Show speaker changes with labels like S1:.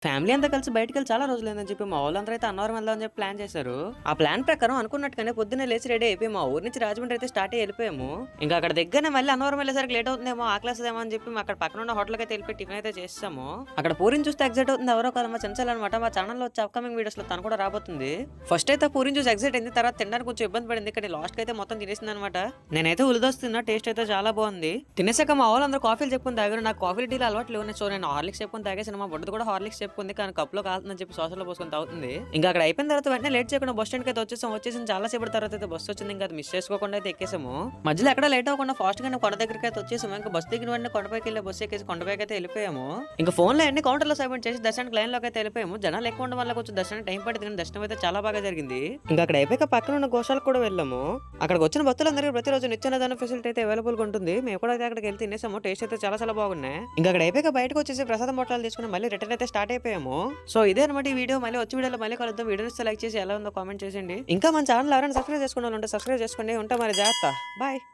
S1: Family అంతా కలిసి బయటికెళ్ళి చాలా రోజులైందని చెప్పి మా వోళ్ళందరూ అయితే అన్నవరం వెళ్దామని చెప్పి ప్లాన్ చేశారు. ఆ ప్లాన్ ప్రకారం అనుకున్నట్టుగానే పొద్దున్నే లేచి రెడీ అయిపోయి మా ఊరు నుంచి రాజమండ్రి అయితే స్టార్ట్ అయ్యి వెళ్ళిపోయాము. ఇంకా అక్కడ దగ్గరనే మళ్ళీ అన్నవరం వెళ్ళేసరికి లేట్ అవుతుందేమో ఆకలేస్తదేమో అని చెప్పి అక్కడ పక్కన ఉన్న హోటల్కి అయితే వెళ్ళిపోయి టిఫిన్ అయితే చేసాము. అక్కడ పూరిని చూస్తే ఎగ్జైట్ అవుతుంది ఎవరో కదా మా చెంచాలు అనమాట. మా ఛానల్లో వచ్చే అప్కమింగ్ వీడియోస్ లో తను కూడా రాబోతుంది. ఫస్ట్ అయితే పూరిని చూసి ఎగ్జైట్ అయింది, తర్వాత తినడానికి కొంచెం ఇబ్బంది పడింది, కానీ లాస్ట్ కి అయితే మొత్తం తినేసింది అనమాట. నేనైతే ఉలిదొస్తున్నా, టేస్ట్ అయితే చాలా బాగుంది. తినేసాక మా వాళ్ళందరూ కాఫీలు చెప్పుకుని తాగారు. నాకు కాఫీ టీలు అలవాటు లేవు, సో నేను హార్లిక్స్ చెప్పుకుని తాగేసాను. మా బుడ్డది కూడా హార్లిక్స్ చెప్పుకుంది, కానీ కప్లో కాల్తుందని చెప్పి సోసలో పోసుకొని తాగుతుంది. ఇంకా అక్కడ అయిపోయిన తర్వాత వెంటనే లేట్ చేయకుండా బస్ స్టాండ్ అయితే వచ్చేసి చాలా సేపటి తర్వాత అయితే బస్సు వచ్చింది. ఇంకా అది మిస్ చేసుకోకుండా అయితే ఎక్కేసాము. మధ్యలో ఎక్కడ లేట్ అవ్వకుండా ఫాస్ట్ గా కొండ దగ్గరికి అయితే వచ్చేసాము. ఇంకా బస్ దిగిన వెంటనే కొండపైకి వెళ్ళి బస్సు ఎక్కేసి కొండపైకి అయితే వెళ్ళిపోయాము. ఇంకా ఫోన్ లో అన్ని కౌంటర్ లో సబ్మిట్ చేసి దర్శనానికి లైన్ లోకి అయితే వెళ్ళిపోయాము. జనాలు ఎక్కువ ఉండడం వల్ల కొంచెం దర్శనం టైం పడింది, కానీ దర్శనం అయితే చాలా బాగా జరిగింది. ఇంకా అక్కడ అయిపోయాక పక్కన ఉన్న గోశాలకు కూడా వెళ్ళాము. అక్కడికి వచ్చిన భక్తులందరికీ ప్రతిరోజు నిత్యాన్నదాన ఫెసిలిటీ అయితే అవైలబుల్ గా ఉంటుంది. మేము కూడా అయితే అక్కడికి వెళ్ళి తినేసాము. టేస్ట్ అయితే చాలా బాగున్నాయి. ఇంకా అక్కడ అయిపోయాక బయటకు వచ్చేసి ప్రసాదం బొట్టాలు తీసుకుని మళ్ళీ రిటర్న్ అయితే స్టార్ట్ అయిపోయాము. సో ఇదే అనమాట ఈ వీడియో. మళ్ళీ వచ్చి వీడియోలో మళ్ళీ కలుద్దాం. వీడియో ఇస్తే లైక్ చేసి ఎలా ఉందో కామెంట్ చేయండి. ఇంకా మన ఛానల్ ఎవరైనా సబ్స్క్రైబ్ చేసుకోండి, సబ్స్క్రైబ్ చేసుకోండి. ఉంటా మరి, జాగ్రత్త, బాయ్.